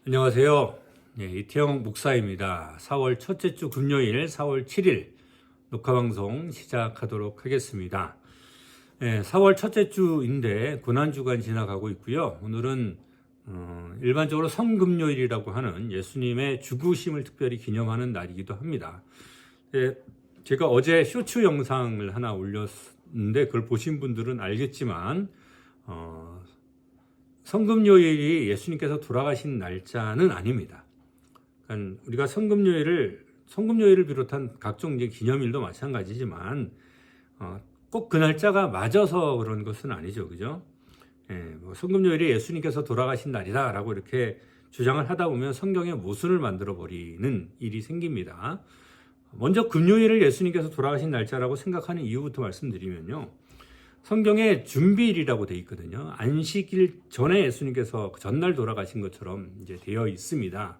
안녕하세요. 이태영 목사입니다. 4월 첫째 주 금요일 4월 7일 녹화방송 시작하도록 하겠습니다. 4월 첫째 주인데 고난주간 지나가고 있고요. 오늘은 일반적으로 성금요일이라고 하는 예수님의 죽으심을 특별히 기념하는 날이기도 합니다. 제가 어제 쇼츠 영상을 하나 올렸는데 그걸 보신 분들은 알겠지만 성금요일이 예수님께서 돌아가신 날짜는 아닙니다. 그러니까 우리가 성금요일을 비롯한 각종 이제 기념일도 마찬가지지만 꼭 그 날짜가 맞아서 그런 것은 아니죠, 그죠? 성금요일이 예수님께서 돌아가신 날이다라고 이렇게 주장을 하다 보면 성경에 모순을 만들어 버리는 일이 생깁니다. 먼저 금요일을 예수님께서 돌아가신 날짜라고 생각하는 이유부터 말씀드리면요. 성경에 준비일이라고 되어 있거든요. 안식일 전에 예수님께서 전날 돌아가신 것처럼 이제 되어 있습니다.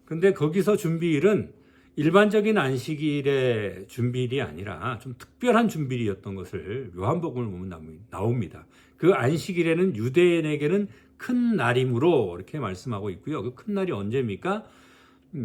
그런데 거기서 준비일은 일반적인 안식일의 준비일이 아니라 좀 특별한 준비일이었던 것을 요한복음을 보면 나옵니다. 그 안식일에는 유대인에게는 큰 날이므로 이렇게 말씀하고 있고요. 그 큰 날이 언제입니까?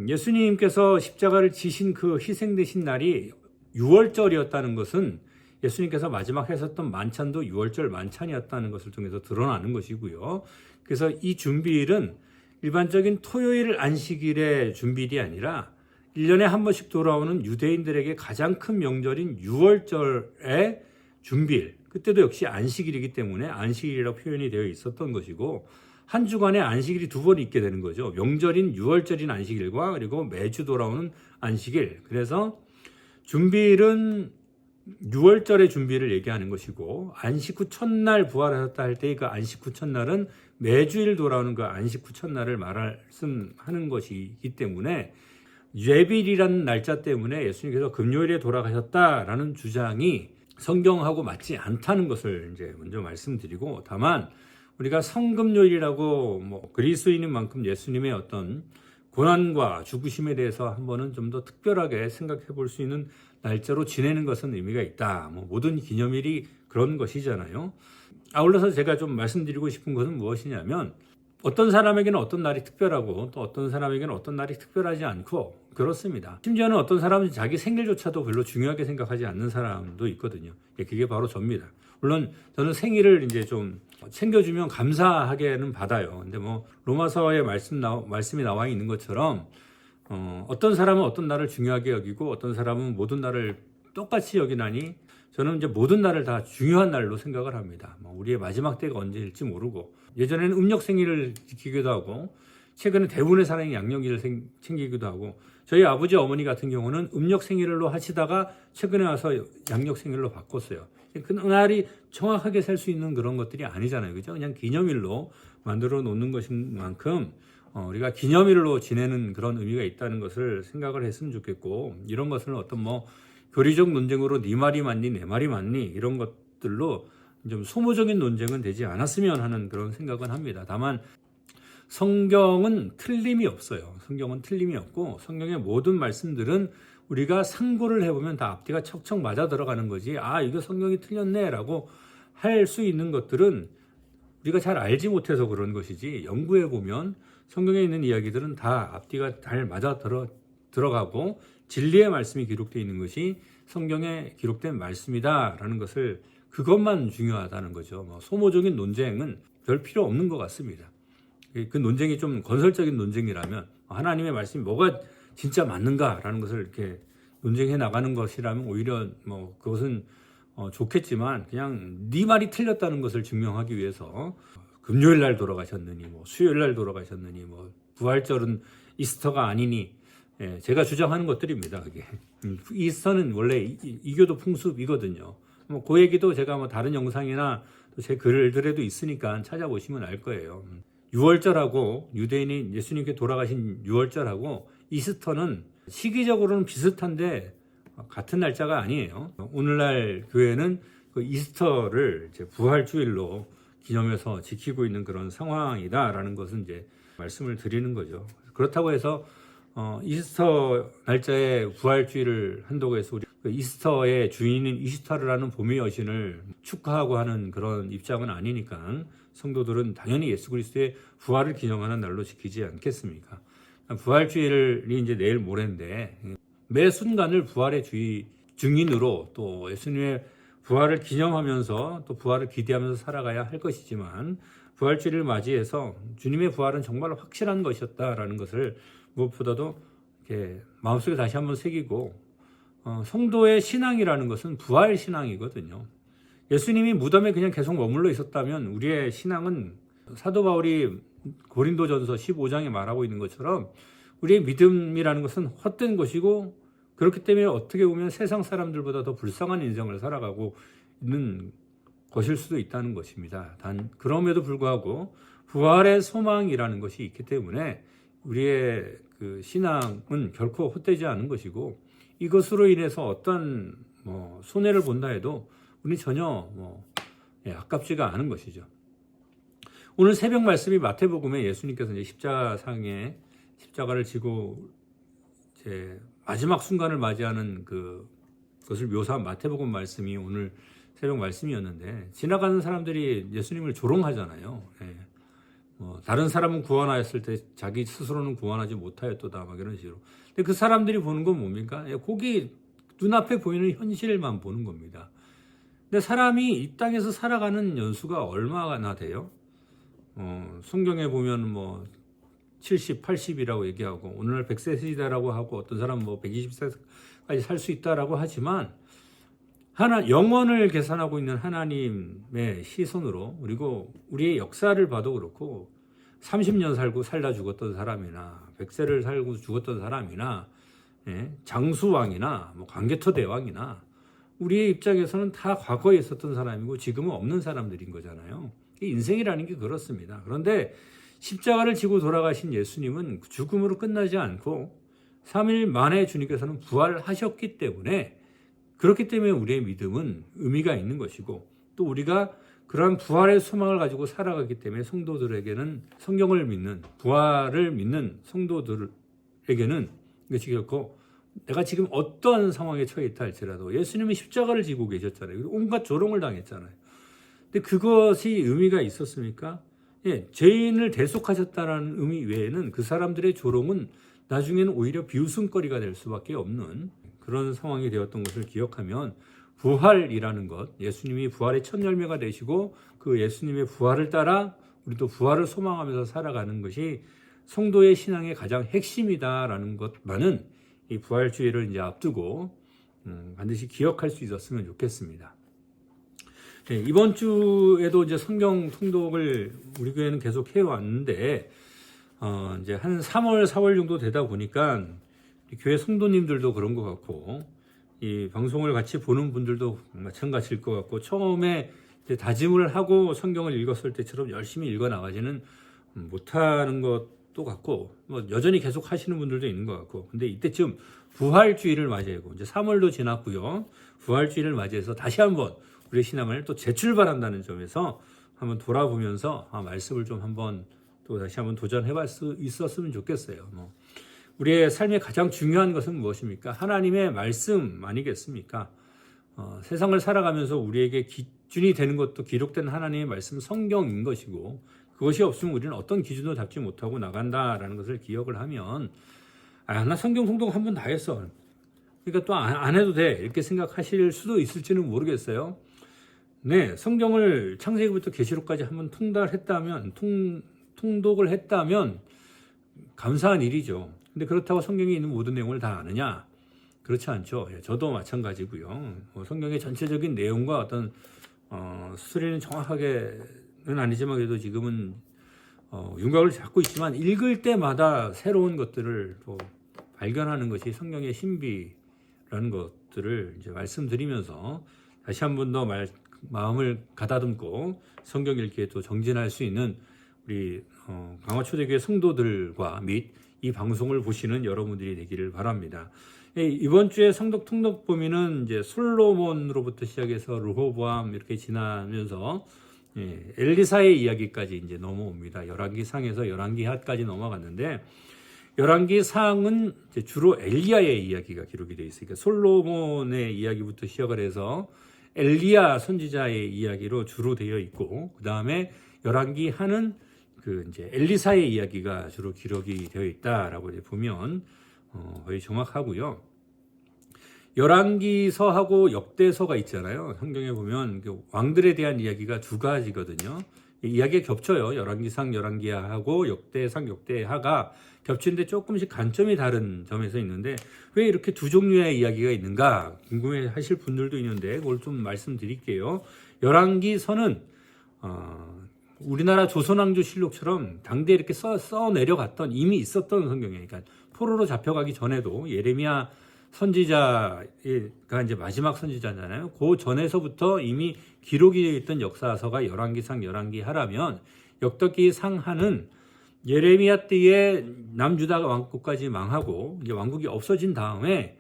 예수님께서 십자가를 지신 그 희생되신 날이 6월절이었다는 것은 예수님께서 마지막 하셨던 만찬도 6월절 만찬이었다는 것을 통해서 드러나는 것이고요. 그래서 이 준비일은 일반적인 토요일 안식일의 준비일이 아니라 1년에 한 번씩 돌아오는 유대인들에게 가장 큰 명절인 6월절의 준비일, 그때도 역시 안식일이기 때문에 안식일이라고 표현이 되어 있었던 것이고, 한 주간에 안식일이 두 번 있게 되는 거죠. 명절인 6월절인 안식일과 그리고 매주 돌아오는 안식일. 그래서 준비일은 6월절의 준비를 얘기하는 것이고, 안식 후 첫날 부활하셨다 할 때 그 안식 후 첫날은 매주일 돌아오는 그 안식 후 첫날을 말씀하는 것이기 때문에 예비일이라는 날짜 때문에 예수님께서 금요일에 돌아가셨다라는 주장이 성경하고 맞지 않다는 것을 이제 먼저 말씀드리고, 다만 우리가 성금요일이라고 그리스도인인 만큼 예수님의 어떤 고난과 죽으심에 대해서 한번은 좀 더 특별하게 생각해 볼 수 있는 날짜로 지내는 것은 의미가 있다. 모든 기념일이 그런 것이잖아요. 아울러서 제가 좀 말씀드리고 싶은 것은 무엇이냐면, 어떤 사람에게는 어떤 날이 특별하고 또 어떤 사람에게는 어떤 날이 특별하지 않고 그렇습니다. 심지어는 어떤 사람은 자기 생일조차도 별로 중요하게 생각하지 않는 사람도 있거든요. 그게 바로 접니다. 물론 저는 생일을 이제 좀 챙겨주면 감사하게는 받아요. 근데 로마서에 말씀이 나와 있는 것처럼 어떤 사람은 어떤 날을 중요하게 여기고 어떤 사람은 모든 날을 똑같이 여기나니, 저는 이제 모든 날을 다 중요한 날로 생각을 합니다. 우리의 마지막 때가 언제일지 모르고, 예전에는 음력 생일을 지키기도 하고, 최근에 대부분의 사람이 양력일을 챙기기도 하고, 저희 아버지 어머니 같은 경우는 음력 생일로 하시다가 최근에 와서 양력 생일로 바꿨어요. 그 날이 정확하게 살 수 있는 그런 것들이 아니잖아요, 그죠? 그냥 기념일로 만들어 놓는 것인 만큼 우리가 기념일로 지내는 그런 의미가 있다는 것을 생각을 했으면 좋겠고, 이런 것을 어떤 교리적 논쟁으로 네 말이 맞니 내 말이 맞니 이런 것들로 좀 소모적인 논쟁은 되지 않았으면 하는 그런 생각은 합니다. 다만 성경은 틀림이 없어요. 성경은 틀림이 없고, 성경의 모든 말씀들은 우리가 상고를 해보면 다 앞뒤가 척척 맞아 들어가는 거지, 이거 성경이 틀렸네 라고 할 수 있는 것들은 우리가 잘 알지 못해서 그런 것이지, 연구해보면 성경에 있는 이야기들은 다 앞뒤가 잘 맞아 들어가고 진리의 말씀이 기록되어 있는 것이 성경에 기록된 말씀이다라는 것을, 그것만 중요하다는 거죠. 소모적인 논쟁은 별 필요 없는 것 같습니다. 그 논쟁이 좀 건설적인 논쟁이라면, 하나님의 말씀이 뭐가 진짜 맞는가라는 것을 이렇게 논쟁해 나가는 것이라면 오히려 그것은 좋겠지만, 그냥 네 말이 틀렸다는 것을 증명하기 위해서 금요일 날 돌아가셨느니 수요일 날 돌아가셨느니 부활절은 이스터가 아니니, 제가 주장하는 것들입니다. 그게 이스터는 원래 이교도 풍습이거든요. 그 얘기도 제가 다른 영상이나 또 제 글들에도 있으니까 찾아보시면 알 거예요. 6월절하고 유대인이 예수님께 돌아가신 6월절하고 이스터는 시기적으로는 비슷한데 같은 날짜가 아니에요. 오늘날 교회는 그 이스터를 이제 부활주일로 기념해서 지키고 있는 그런 상황이다라는 것은 이제 말씀을 드리는 거죠. 그렇다고 해서 이스터 날짜에 부활주일을 한다고 해서 우리 그 이스터의 주인인 이스터를 하는 봄의 여신을 축하하고 하는 그런 입장은 아니니까 성도들은 당연히 예수 그리스도의 부활을 기념하는 날로 지키지 않겠습니까? 부활주일이 이제 내일 모레인데 매 순간을 부활의 증인으로 또 예수님의 부활을 기념하면서 또 부활을 기대하면서 살아가야 할 것이지만 부활주일을 맞이해서 주님의 부활은 정말 확실한 것이었다라는 것을 무엇보다도 이렇게 마음속에 다시 한번 새기고 성도의 신앙이라는 것은 부활 신앙이거든요. 예수님이 무덤에 그냥 계속 머물러 있었다면 우리의 신앙은 사도 바울이 고린도전서 15장에 말하고 있는 것처럼 우리의 믿음이라는 것은 헛된 것이고 그렇기 때문에 어떻게 보면 세상 사람들보다 더 불쌍한 인생을 살아가고 있는 것일 수도 있다는 것입니다. 단 그럼에도 불구하고 부활의 소망이라는 것이 있기 때문에 우리의 그 신앙은 결코 헛되지 않은 것이고 이것으로 인해서 어떤 손해를 본다 해도 우리 전혀 아깝지가 않은 것이죠. 오늘 새벽 말씀이 마태복음에 예수님께서 이제 십자가상에 십자가를 지고 이제 마지막 순간을 맞이하는 그것을 묘사한 마태복음 말씀이 오늘 새벽 말씀이었는데 지나가는 사람들이 예수님을 조롱하잖아요. 다른 사람은 구원하였을 때 자기 스스로는 구원하지 못하였도다 막 이런 식으로. 근데 그 사람들이 보는 건 뭡니까? 거기 눈앞에 보이는 현실만 보는 겁니다. 근데 사람이 이 땅에서 살아가는 연수가 얼마나 돼요? 성경에 보면 70, 80이라고 얘기하고 오늘날 100세 시대라고 하고 어떤 사람은 120세까지 살 수 있다라고 하지만 영원을 계산하고 있는 하나님의 시선으로 그리고 우리의 역사를 봐도 그렇고 30년 살다 죽었던 사람이나 100세를 살고 죽었던 사람이나 장수왕이나 광개토 대왕이나 우리의 입장에서는 다 과거에 있었던 사람이고 지금은 없는 사람들인 거잖아요. 인생이라는 게 그렇습니다. 그런데 십자가를 지고 돌아가신 예수님은 죽음으로 끝나지 않고 3일 만에 주님께서는 부활하셨기 때문에 그렇기 때문에 우리의 믿음은 의미가 있는 것이고 또 우리가 그러한 부활의 소망을 가지고 살아가기 때문에 성도들에게는 성경을 믿는 부활을 믿는 성도들에게는 이것이 결코 내가 지금 어떠한 상황에 처해 있다 할지라도 예수님이 십자가를 지고 계셨잖아요. 온갖 조롱을 당했잖아요. 근데 그것이 의미가 있었습니까? 죄인을 대속하셨다는 의미 외에는 그 사람들의 조롱은 나중에는 오히려 비웃음거리가 될 수밖에 없는 그런 상황이 되었던 것을 기억하면 부활이라는 것, 예수님이 부활의 첫 열매가 되시고 그 예수님의 부활을 따라 우리도 부활을 소망하면서 살아가는 것이 성도의 신앙의 가장 핵심이다라는 것만은 이 부활주의를 이제 앞두고 반드시 기억할 수 있었으면 좋겠습니다. 이번 주에도 이제 성경 통독을 우리 교회는 계속 해왔는데 이제 한 3월, 4월 정도 되다 보니까 교회 성도님들도 그런 것 같고 이 방송을 같이 보는 분들도 마찬가지일 것 같고 처음에 이제 다짐을 하고 성경을 읽었을 때처럼 열심히 읽어 나가지는 못하는 것도 같고 여전히 계속 하시는 분들도 있는 것 같고 근데 이때쯤 부활주의를 맞이하고 이제 3월도 지났고요. 부활주의를 맞이해서 다시 한번 우리의 신앙을 또 재출발한다는 점에서 한번 돌아보면서 말씀을 좀 한번 또 다시 한번 도전해볼 수 있었으면 좋겠어요. 우리의 삶의 가장 중요한 것은 무엇입니까? 하나님의 말씀 아니겠습니까? 세상을 살아가면서 우리에게 기준이 되는 것도 기록된 하나님의 말씀 성경인 것이고 그것이 없으면 우리는 어떤 기준도 잡지 못하고 나간다라는 것을 기억을 하면 나 성경 통독 한 번 다 했어. 그러니까 또 안 해도 돼. 이렇게 생각하실 수도 있을지는 모르겠어요. 네, 성경을 창세기부터 계시록까지 한번 통독을 했다면 감사한 일이죠. 근데 그렇다고 성경에 있는 모든 내용을 다 아느냐? 그렇지 않죠. 저도 마찬가지고요. 성경의 전체적인 내용과 어떤 수리는 정확하게는 아니지만 그래도 지금은 윤곽을 잡고 있지만 읽을 때마다 새로운 것들을 또 발견하는 것이 성경의 신비라는 것들을 이제 말씀드리면서 다시 한 번 더 마음을 가다듬고 성경 읽기에 또 정진할 수 있는 우리 강화초대교회 성도들과 및 이 방송을 보시는 여러분들이 되기를 바랍니다. 이번 주에 성독 통독 범위는 이제 솔로몬으로부터 시작해서 르호보암 이렇게 지나면서 엘리사의 이야기까지 이제 넘어옵니다. 열왕기 상에서 열왕기 하까지 넘어갔는데 열왕기 상은 이제 주로 엘리야의 이야기가 기록이 되어 있으니까 솔로몬의 이야기부터 시작을 해서 엘리야 선지자의 이야기로 주로 되어 있고, 그 다음에 열왕기 하는 그 이제 엘리사의 이야기가 주로 기록이 되어 있다라고 이제 보면 거의 정확하고요. 열왕기서하고 역대서가 있잖아요. 성경에 보면 왕들에 대한 이야기가 두 가지거든요. 이야기가 겹쳐요. 열왕기상, 열왕기하고 역대상, 역대하가 겹치는데 조금씩 관점이 다른 점에서 있는데, 왜 이렇게 두 종류의 이야기가 있는가 궁금해 하실 분들도 있는데, 그걸 좀 말씀드릴게요. 열왕기서는 우리나라 조선왕조실록처럼 당대에 이렇게 써 내려갔던, 이미 있었던 성경이에요. 그러니까 포로로 잡혀가기 전에도 예레미야 선지자가 이제 마지막 선지자잖아요. 그 전에서부터 이미 기록이 되어 있던 역사서가 열왕기상, 열왕기하라면, 역대기상하는 예레미야 때에 남유다 왕국까지 망하고 이제 왕국이 없어진 다음에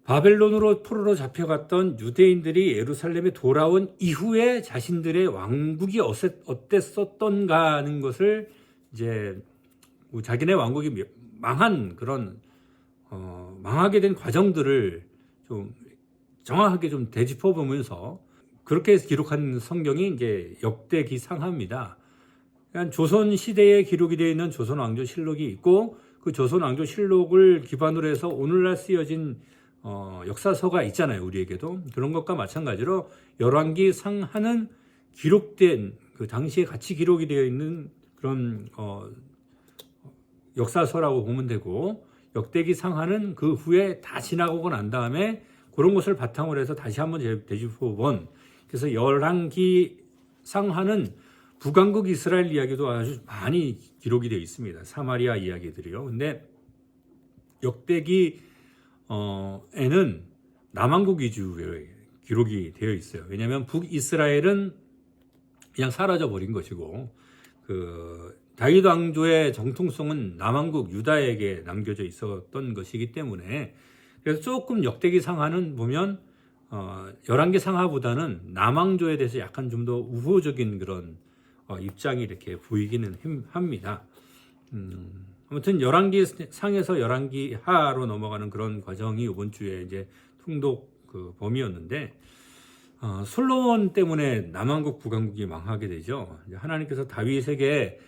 바벨론으로 포로로 잡혀갔던 유대인들이 예루살렘에 돌아온 이후에 자신들의 왕국이 어땠었던가 하는 것을 이제 자기네 왕국이 망한 그런 망하게 된 과정들을 좀 정확하게 좀 되짚어 보면서 그렇게 기록한 성경이 이제 역대기상하입니다. 그러니까 조선 시대에 기록이 되어 있는 조선왕조실록이 있고, 그 조선왕조실록을 기반으로 해서 오늘날 쓰여진 역사서가 있잖아요. 우리에게도 그런 것과 마찬가지로 열왕기상하는 기록된 그 당시에 같이 기록이 되어 있는 그런 역사서라고 보면 되고, 역대기상하는 그 후에 다 지나고 난 다음에 그런 것을 바탕으로 해서 다시 한번 되짚어 본, 그래서 열왕기상하는 북왕국 이스라엘 이야기도 아주 많이 기록이 되어 있습니다. 사마리아 이야기들이요. 근데 역대기에는 남왕국 위주의 기록이 되어 있어요. 왜냐하면 북이스라엘은 그냥 사라져 버린 것이고, 그 다윗 왕조의 정통성은 남왕국 유다에게 남겨져 있었던 것이기 때문에, 그래서 조금 역대기상하는 보면 열왕기상하보다는 남왕조에 대해서 약간 좀 더 우호적인 그런 입장이 이렇게 보이기는 합니다. 아무튼 열왕기상에서 열왕기하로 넘어가는 그런 과정이 이번 주에 이제 통독 그 범위였는데, 솔로몬 때문에 남왕국 북왕국이 망하게 되죠. 하나님께서 다윗에게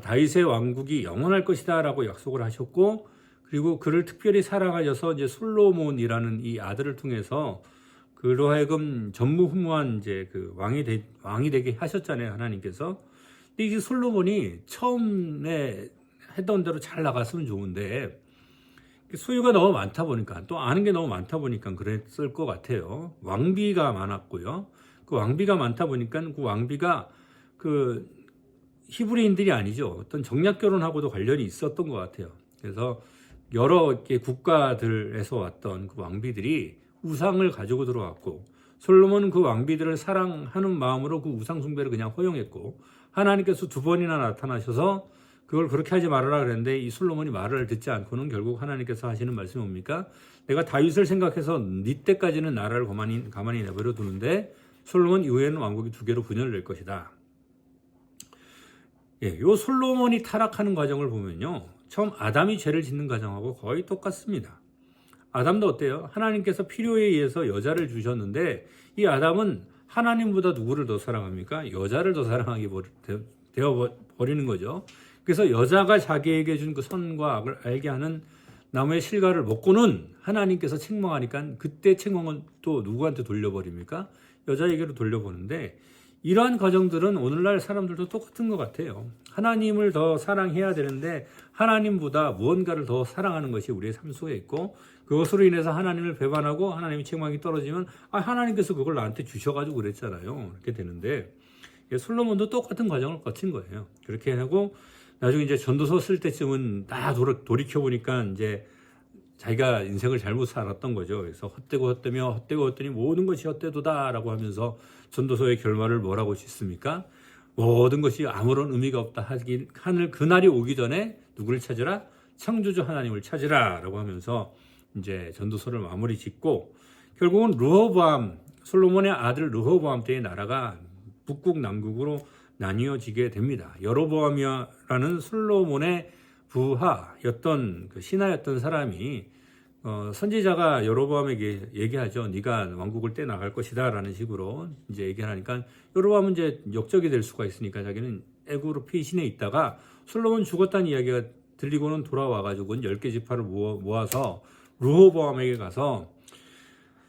다윗의 왕국이 영원할 것이다라고 약속을 하셨고, 그리고 그를 특별히 사랑하셔서 이제 솔로몬이라는 이 아들을 통해서 그로 하여금 전무후무한 이제 그 왕이 되게 하셨잖아요, 하나님께서. 근데 이 솔로몬이 처음에 했던 대로 잘 나갔으면 좋은데, 소유가 너무 많다 보니까, 또 아는 게 너무 많다 보니까 그랬을 것 같아요. 왕비가 많았고요. 그 왕비가 많다 보니까 그 왕비가 그 히브리인들이 아니죠. 어떤 정략 결혼하고도 관련이 있었던 것 같아요. 그래서 여러 국가들에서 왔던 그 왕비들이 우상을 가지고 들어왔고, 솔로몬은 그 왕비들을 사랑하는 마음으로 그 우상 숭배를 그냥 허용했고, 하나님께서 두 번이나 나타나셔서 그걸 그렇게 하지 말아라 그랬는데, 이 솔로몬이 말을 듣지 않고는 결국 하나님께서 하시는 말씀이 뭡니까? 내가 다윗을 생각해서 네 때까지는 나라를 가만히 내버려 두는데 솔로몬 이후에는 왕국이 두 개로 분열될 것이다. 요 솔로몬이 타락하는 과정을 보면요, 처음 아담이 죄를 짓는 과정하고 거의 똑같습니다. 아담도 어때요? 하나님께서 필요에 의해서 여자를 주셨는데, 이 아담은 하나님보다 누구를 더 사랑합니까? 여자를 더 사랑하게 되어 버리는 거죠. 그래서 여자가 자기에게 준 그 선과 악을 알게 하는 나무의 실과를 먹고는 하나님께서 책망하니까, 그때 책망은 또 누구한테 돌려버립니까? 여자에게로 돌려보는데, 이러한 과정들은 오늘날 사람들도 똑같은 것 같아요. 하나님을 더 사랑해야 되는데 하나님보다 무언가를 더 사랑하는 것이 우리의 삶 속에 있고, 그것으로 인해서 하나님을 배반하고 하나님의 책망이 떨어지면 하나님께서 그걸 나한테 주셔가지고 그랬잖아요, 이렇게 되는데, 솔로몬도 똑같은 과정을 거친 거예요. 그렇게 하고 나중에 이제 전도서 쓸 때쯤은 다 돌이켜 보니까 이제 자기가 인생을 잘못 살았던 거죠. 그래서 헛되고 헛되니 모든 것이 헛되도다라고 하면서 전도서의 결말을 뭐라고 짓습니까? 모든 것이 아무런 의미가 없다 하늘 그날이 오기 전에 누구를 찾으라? 창조주 하나님을 찾으라라고 하면서 이제 전도서를 마무리 짓고, 결국은 솔로몬의 아들 르호보암 때의 나라가 북국 남국으로 나뉘어지게 됩니다. 여로보암이라는 솔로몬의 부하였던 그 신하였던 사람이 선지자가 여로보암에게 얘기하죠. 네가 왕국을 떼 나갈 것이다라는 식으로 이제 얘기하니까 여로보암은 이제 역적이 될 수가 있으니까 자기는 애굽으로 피신해 있다가 솔로몬 죽었다는 이야기가 들리고는 돌아와가지고 10개 지파를 모아서 르호보암에게 가서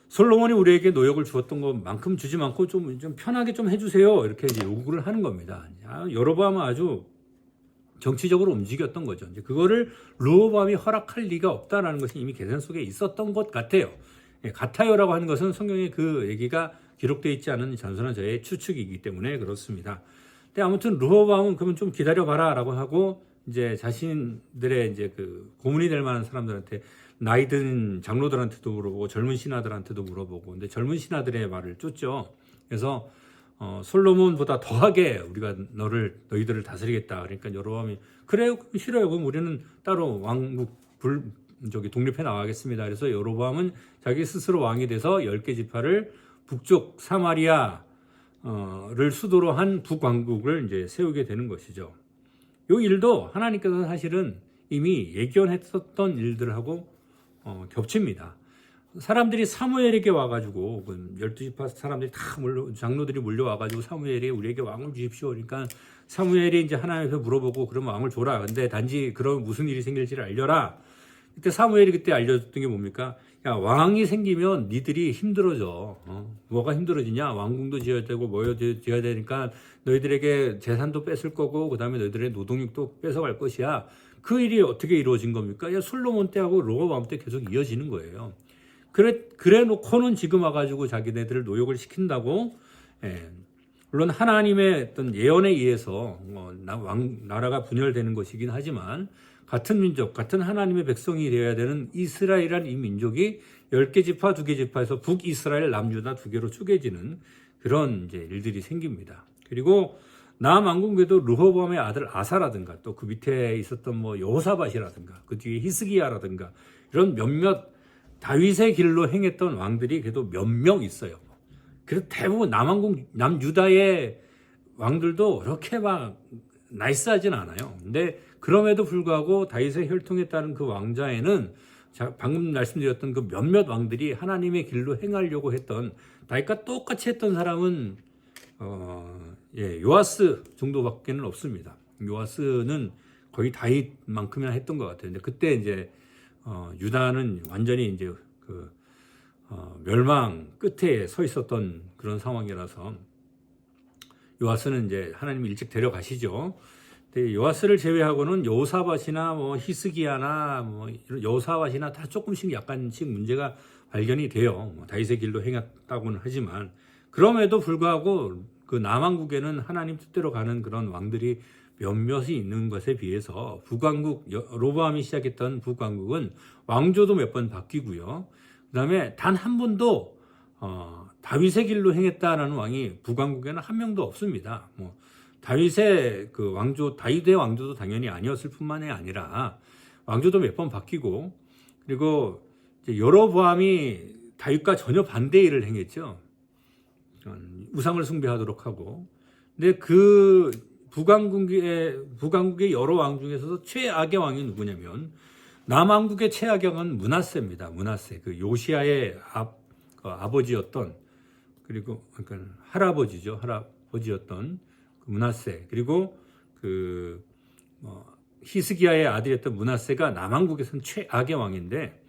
솔로몬이 우리에게 노역을 주었던 것만큼 주지 않고 좀 편하게 좀 해주세요. 이렇게 이제 요구를 하는 겁니다. 여로보암은 아주 정치적으로 움직였던 거죠. 이제 그거를 르호보암이 허락할 리가 없다라는 것이 이미 계산 속에 있었던 것 같아요. 같아요라고 하는 것은 성경에 그 얘기가 기록되어 있지 않은 단순한 저의 추측이기 때문에 그렇습니다. 근데 아무튼 르호보암은 그러면 좀 기다려봐라라고 하고 이제 자신들의 이제 그 고문이 될 만한 사람들한테 나이 든 장로들한테도 물어보고 젊은 신하들한테도 물어보고 근데 젊은 신하들의 말을 쫓죠. 그래서 솔로몬보다 더하게 우리가 너희들을 다스리겠다. 그러니까 여로보암이 그래요, 싫어요. 그럼 우리는 따로 왕국 독립해 나가겠습니다. 그래서 여로보암은 자기 스스로 왕이 돼서 10개 지파를 북쪽 사마리아를 수도로 한 북왕국을 이제 세우게 되는 것이죠. 이 일도 하나님께서 사실은 이미 예견했었던 일들하고 겹칩니다. 사람들이 사무엘에게 와가지고 12지파 사람들이 다 장로들이 몰려와가지고 사무엘이 우리에게 왕을 주십시오. 그러니까 사무엘이 이제 하나님께 물어보고 그러면 왕을 줘라. 근데 단지 그러면 무슨 일이 생길지를 알려라. 그때 사무엘이 그때 알려줬던 게 뭡니까? 야, 왕이 생기면 니들이 힘들어져. 뭐가 힘들어지냐? 왕궁도 지어야 되고 지어야 되니까 너희들에게 재산도 뺏을 거고 그다음에 너희들의 노동력도 뺏어갈 것이야. 그 일이 어떻게 이루어진 겁니까? 야, 솔로몬 때하고 르호보암 때 계속 이어지는 거예요. 그래 놓고는 지금 와가지고 자기네들을 노역을 시킨다고. 물론 하나님의 어떤 예언에 의해서 나라가 분열되는 것이긴 하지만 같은 민족, 같은 하나님의 백성이 되어야 되는 이스라엘이라는 이 민족이 10개 지파, 2개 지파에서 북이스라엘, 남유다 2개로 쪼개지는 그런 이제 일들이 생깁니다. 그리고 남왕국에도 르호보암의 아들 아사라든가 또 그 밑에 있었던 뭐 여호사밧이라든가 그 뒤에 히스기야라든가 이런 몇몇 다윗의 길로 행했던 왕들이 그래도 몇 명 있어요. 그래서 대부분 남왕국, 남유다의 왕들도 그렇게 막 나이스하진 않아요. 근데 그럼에도 불구하고 다윗의 혈통에 따른 그 왕자에는 방금 말씀드렸던 그 몇몇 왕들이 하나님의 길로 행하려고 했던 다윗과 똑같이 했던 사람은 요아스 정도밖에는 없습니다. 요아스는 거의 다윗만큼이나 했던 것 같아요. 근데 그때 이제 유다는 완전히 이제 멸망 끝에 서 있었던 그런 상황이라서 요아스는 이제 하나님이 일찍 데려가시죠. 근데 요아스를 제외하고는 여호사밧이나 뭐 히스기야나 뭐 여호사밧이나 다 조금씩 약간씩 문제가 발견이 돼요. 다윗의 길로 행했다고는 하지만 그럼에도 불구하고 그 남왕국에는 하나님 뜻대로 가는 그런 왕들이 몇몇이 있는 것에 비해서 북왕국 르호보암이 시작했던 북왕국은 왕조도 몇 번 바뀌고요. 그다음에 단 한 번도 다윗의 길로 행했다라는 왕이 북왕국에는 한 명도 없습니다. 뭐 다윗의 그 왕조, 다윗의 왕조도 당연히 아니었을 뿐만이 아니라 왕조도 몇 번 바뀌고 그리고 이제 여로보암이 다윗과 전혀 반대 일을 행했죠. 우상을 숭배하도록 하고. 근데 그 북왕국의 여러 왕 중에서도 최악의 왕이 누구냐면 남왕국의 최악의 왕은 므낫세입니다. 므낫세, 그 요시아의 아버지였던 그리고 그러니까 할아버지였던 그 므낫세 그리고 그 히스기야의 아들이었던 므낫세가 남왕국에서는 최악의 왕인데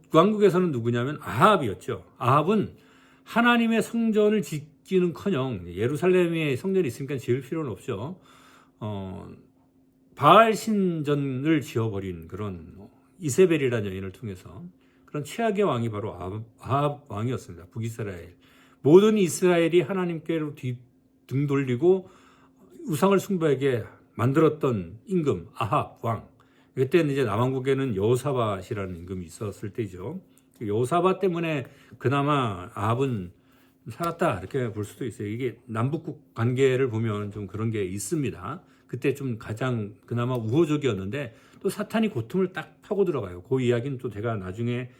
북왕국에서는 누구냐면 아합이었죠. 아합은 하나님의 성전을 짓기는커녕 예루살렘에 성전이 있으니까 지을 필요는 없죠. 바알 신전을 지어버린 그런 이세벨이라는 여인을 통해서 그런 최악의 왕이 바로 아합 왕이었습니다. 북이스라엘. 모든 이스라엘이 하나님께로 등 돌리고 우상을 숭배하게 만들었던 임금 아합 왕. 그때는 이제 남왕국에는 여호사밧이라는 임금이 있었을 때죠. 여호사밧 때문에 그나마 아합은 살았다 이렇게 볼 수도 있어요. 이게 남북국 관계를 보면 좀 그런 게 있습니다. 그때 좀 가장 그나마 우호적이었는데 또 사탄이 그 틈을 딱 파고 들어가요. 그 이야기는 또 제가 나중에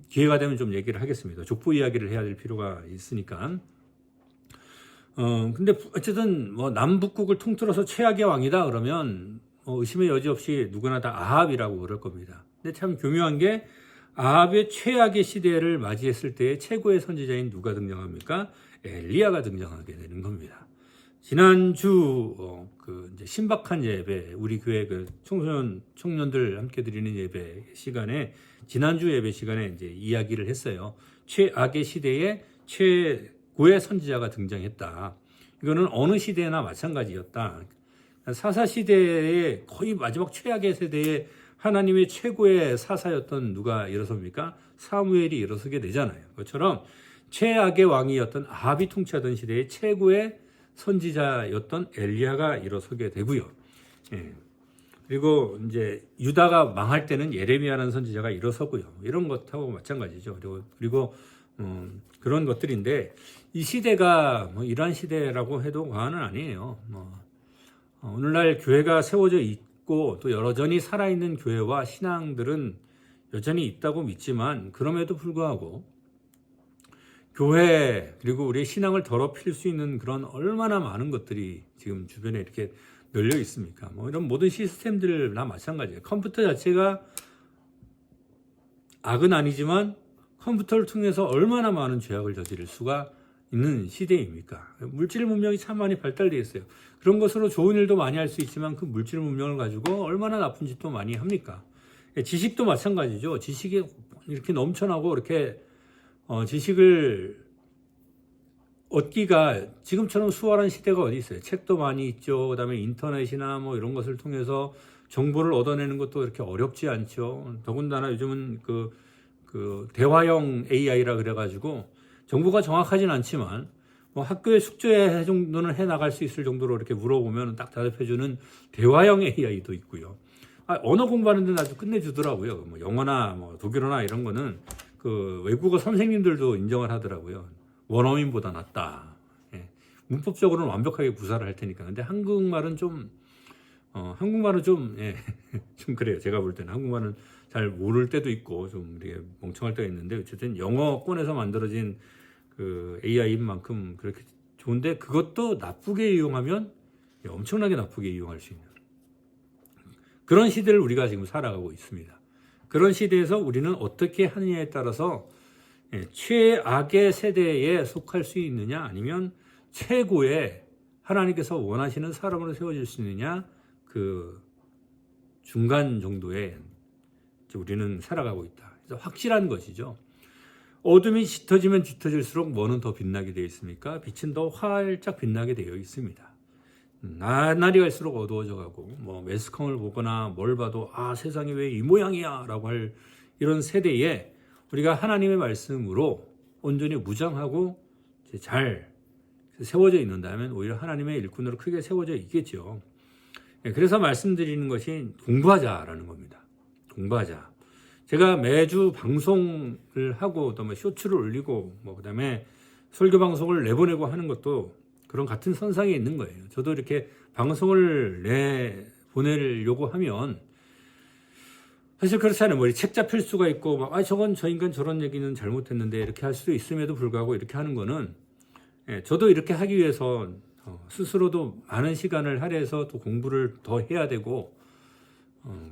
기회가 되면 좀 얘기를 하겠습니다. 족보 이야기를 해야 될 필요가 있으니까. 근데 어쨌든 뭐 남북국을 통틀어서 최악의 왕이다 그러면 의심의 여지 없이 누구나 다 아합이라고 그럴 겁니다. 근데 참 교묘한 게 아합의 최악의 시대를 맞이했을 때의 최고의 선지자인 누가 등장합니까? 엘리야가 등장하게 되는 겁니다. 지난주 이제 신박한 예배, 우리 교회 그 청년들 함께 드리는 예배 시간에, 지난주 예배 시간에 이제 이야기를 했어요. 최악의 시대에 최고의 선지자가 등장했다. 이거는 어느 시대나 마찬가지였다. 사사 시대의 거의 마지막 최악의 세대에 하나님의 최고의 사사였던 누가 일어섭니까? 사무엘이 일어서게 되잖아요. 그것처럼 최악의 왕이었던 아합이 통치하던 시대의 최고의 선지자였던 엘리야가 일어서게 되고요. 예. 그리고 이제 유다가 망할 때는 예레미야라는 선지자가 일어서고요. 이런 것하고 마찬가지죠. 그리고 그런 것들인데, 이 시대가 이러한 시대라고 해도 과언은 아니에요. 오늘날 교회가 세워져 있고 또 여전히 살아있는 교회와 신앙들은 여전히 있다고 믿지만, 그럼에도 불구하고 교회 그리고 우리의 신앙을 더럽힐 수 있는 그런 얼마나 많은 것들이 지금 주변에 이렇게 널려 있습니까? 이런 모든 시스템들나 마찬가지예요. 컴퓨터 자체가 악은 아니지만 컴퓨터를 통해서 얼마나 많은 죄악을 저지를 수가 있는 시대입니까? 물질 문명이 참 많이 발달되어 있어요. 그런 것으로 좋은 일도 많이 할 수 있지만 그 물질 문명을 가지고 얼마나 나쁜 짓도 많이 합니까? 지식도 마찬가지죠. 지식이 이렇게 넘쳐나고 이렇게 지식을 얻기가 지금처럼 수월한 시대가 어디 있어요? 책도 많이 있죠. 그다음에 인터넷이나 이런 것을 통해서 정보를 얻어내는 것도 이렇게 어렵지 않죠. 더군다나 요즘은 그 대화형 AI라 그래가지고 정보가 정확하진 않지만 학교의 숙제 정도는 해 나갈 수 있을 정도로 이렇게 물어보면 딱 대답해주는 대화형 AI도 있고요. 언어 공부하는 데는 아주 끝내주더라고요. 영어나 독일어나 이런 거는 그 외국어 선생님들도 인정을 하더라고요. 원어민보다 낫다. 예. 문법적으로는 완벽하게 구사를 할 테니까. 근데 한국말은 좀 예, 좀 그래요. 제가 볼 때는 한국말은 잘 모를 때도 있고 좀 이렇게 멍청할 때가 있는데, 어쨌든 영어권에서 만들어진 그 AI인 만큼 그렇게 좋은데, 그것도 나쁘게 이용하면 엄청나게 나쁘게 이용할 수 있는 그런 시대를 우리가 지금 살아가고 있습니다. 그런 시대에서 우리는 어떻게 하느냐에 따라서 최악의 세대에 속할 수 있느냐, 아니면 최고의 하나님께서 원하시는 사람으로 세워질 수 있느냐, 그 중간 정도에 우리는 살아가고 있다. 그래서 확실한 것이죠. 어둠이 짙어지면 짙어질수록 뭐는 더 빛나게 되어 있습니까? 빛은 더 활짝 빛나게 되어 있습니다. 날이 갈수록 어두워져 가고 매스컴을 보거나 뭘 봐도 세상이 왜 이 모양이야 라고 할 이런 세대에 우리가 하나님의 말씀으로 온전히 무장하고 잘 세워져 있는다면 오히려 하나님의 일꾼으로 크게 세워져 있겠죠. 그래서 말씀드리는 것이 공부하자라는 겁니다. 공부하자. 제가 매주 방송을 하고 또 쇼츠를 올리고 그다음에 설교 방송을 내보내고 하는 것도 그런 같은 선상에 있는 거예요. 저도 이렇게 방송을 내보내려고 하면 사실 그렇지 않아요. 책 잡힐 수가 있고 저건 저 인간 저런 얘기는 잘못했는데 이렇게 할 수도 있음에도 불구하고 이렇게 하는 거는, 저도 이렇게 하기 위해서 스스로도 많은 시간을 할애해서 또 공부를 더 해야 되고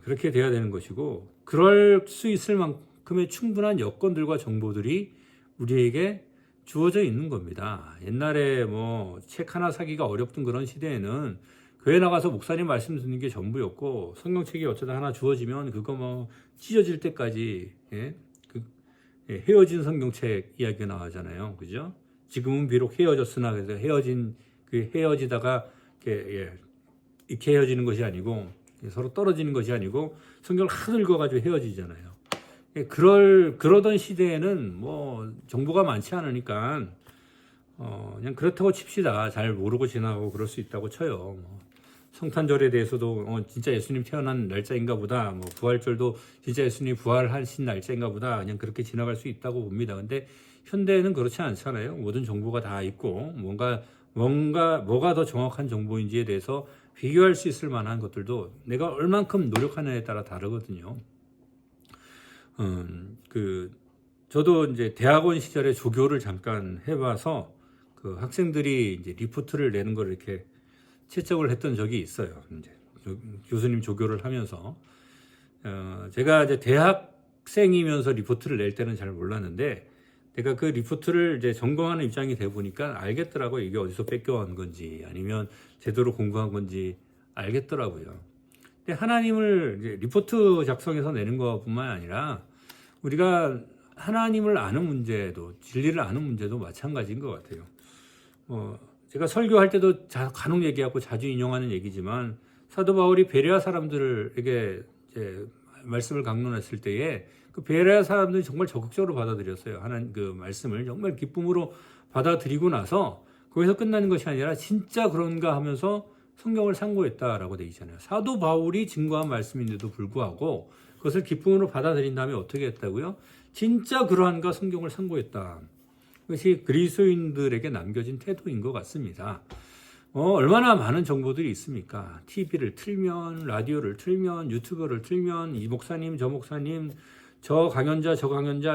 그렇게 돼야 되는 것이고, 그럴 수 있을 만큼의 충분한 여건들과 정보들이 우리에게 주어져 있는 겁니다. 옛날에 책 하나 사기가 어렵던 그런 시대에는 교회 나가서 목사님 말씀 듣는 게 전부였고, 성경책이 어쩌다 하나 주어지면 그거 찢어질 때까지 헤어진 성경책 이야기가 나오잖아요. 그죠? 지금은 비록 헤어졌으나, 그래서 헤어지다가 이렇게 헤어지는 것이 아니고 서로 떨어지는 것이 아니고 성경을 하도 읽어가지고 헤어지잖아요. 그러던 시대에는 정보가 많지 않으니까 그냥 그렇다고 칩시다. 잘 모르고 지나가고 그럴 수 있다고 쳐요. 성탄절에 대해서도 진짜 예수님 태어난 날짜인가 보다, 부활절도 진짜 예수님 부활하신 날짜인가 보다, 그냥 그렇게 지나갈 수 있다고 봅니다. 근데 현대에는 그렇지 않잖아요. 모든 정보가 다 있고 뭐가 더 정확한 정보인지에 대해서 비교할 수 있을 만한 것들도 내가 얼만큼 노력하느냐에 따라 다르거든요. 저도 이제 대학원 시절에 조교를 잠깐 해봐서 그 학생들이 이제 리포트를 내는 걸 이렇게 채점을 했던 적이 있어요. 이제 교수님 조교를 하면서 제가 이제 대학생이면서 리포트를 낼 때는 잘 몰랐는데 내가 그 리포트를 이제 전공하는 입장이 돼 보니까 알겠더라고요. 이게 어디서 뺏겨온 건지 아니면 제대로 공부한 건지 알겠더라고요. 근데 하나님을 이제 리포트 작성해서 내는 것뿐만 아니라 우리가 하나님을 아는 문제도 진리를 아는 문제도 마찬가지인 것 같아요. 제가 설교할 때도 간혹 얘기하고 자주 인용하는 얘기지만 사도 바울이 베레아 사람들에게 이제 말씀을 강론했을 때에 그 베레아 사람들이 정말 적극적으로 받아들였어요. 하나님 그 말씀을 정말 기쁨으로 받아들이고 나서 거기서 끝나는 것이 아니라 진짜 그런가 하면서 성경을 상고했다라고 되어 있잖아요. 사도 바울이 증거한 말씀인데도 불구하고 그것을 기쁨으로 받아들인 다음에 어떻게 했다고요? 진짜 그러한가 성경을 상고했다. 그것이 그리스도인들에게 남겨진 태도인 것 같습니다. 얼마나 많은 정보들이 있습니까? TV를 틀면, 라디오를 틀면, 유튜브를 틀면, 이 목사님, 저 목사님, 저 강연자,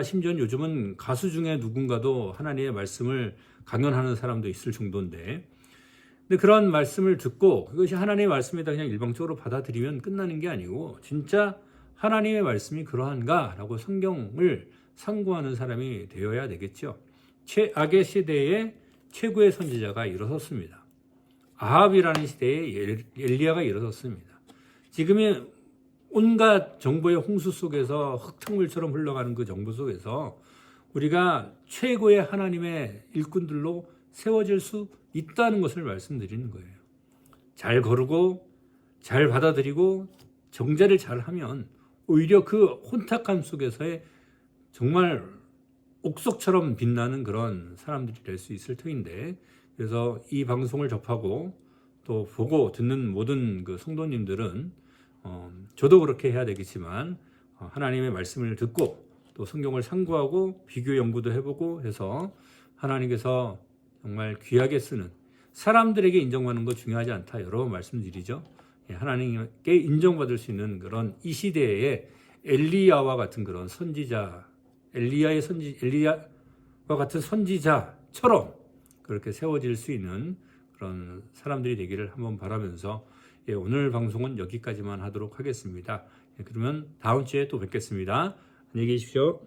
심지어 요즘은 가수 중에 누군가도 하나님의 말씀을 강연하는 사람도 있을 정도인데, 근데 그런 말씀을 듣고 그것이 하나님의 말씀이다 그냥 일방적으로 받아들이면 끝나는 게 아니고 진짜 하나님의 말씀이 그러한가라고 성경을 상고하는 사람이 되어야 되겠죠. 최악의 시대에 최고의 선지자가 일어섰습니다. 아합이라는 시대에 엘리야가 일어섰습니다. 지금의 온갖 정보의 홍수 속에서 흙탕물처럼 흘러가는 그 정보 속에서 우리가 최고의 하나님의 일꾼들로 세워질 수 있다는 것을 말씀드리는 거예요. 잘 거르고 잘 받아들이고 정제를 잘 하면 오히려 그 혼탁함 속에서의 정말 옥석처럼 빛나는 그런 사람들이 될 수 있을 터인데, 그래서 이 방송을 접하고 또 보고 듣는 모든 그 성도님들은 저도 그렇게 해야 되겠지만 하나님의 말씀을 듣고 또 성경을 상고하고 비교 연구도 해보고 해서 하나님께서 정말 귀하게 쓰는, 사람들에게 인정받는 거 중요하지 않다 여러 번 말씀드리죠. 하나님께 인정받을 수 있는 그런 이 시대에 엘리야와 같은 그런 선지자, 엘리야와 같은 선지자처럼 그렇게 세워질 수 있는 그런 사람들이 되기를 한번 바라면서 오늘 방송은 여기까지만 하도록 하겠습니다. 그러면 다음 주에 또 뵙겠습니다. 안녕히 계십시오.